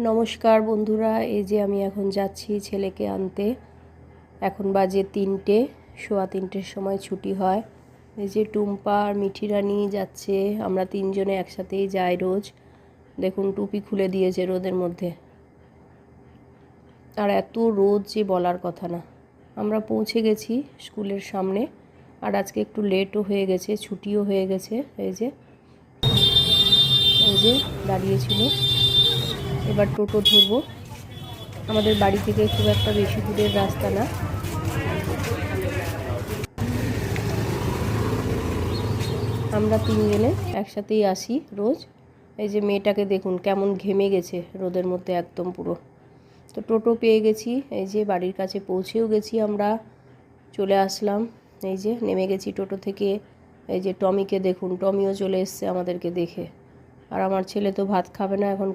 নমস্কার বন্ধুরা, এই যে আমি এখন যাচ্ছি ছেলেকে আনতে। এখন বাজে 3টে, সোয়া 3টের সময় ছুটি হয়। এই যে টুম্পা আর মিঠি রানী যাচ্ছে, আমরা তিনজনে একসাথেই যাই রোজ। দেখুন টুপি খুলে দিয়েছে রোদের মধ্যে, আর এত রোদ যে বলার কথা না। আমরা পৌঁছে গেছি স্কুলের সামনে, আর আজকে একটু লেটও হয়ে গেছে, ছুটিও হয়ে গেছে। এই যে দাঁড়িয়েছিল, এবার টোটো ধরবো। আমাদের বাড়ি থেকে খুব একটা বেশি দূরের রাস্তা না। আমরা তিনজনে একসাথেই আসি রোজ। এই যে মেয়েটাকে দেখুন কেমন ঘেমে গেছে রোদের মধ্যে একদম পুরো। তো টোটো পেয়ে গেছি, এই যে বাড়ির কাছে পৌঁছেও গেছি, আমরা চলে আসলাম। এই যে নেমে গেছি টোটো থেকে। এই যে টমিকে দেখুন, টমিও চলে এসছে আমাদেরকে দেখে। আর আমার ছেলে তো ভাত খাবে না, এখন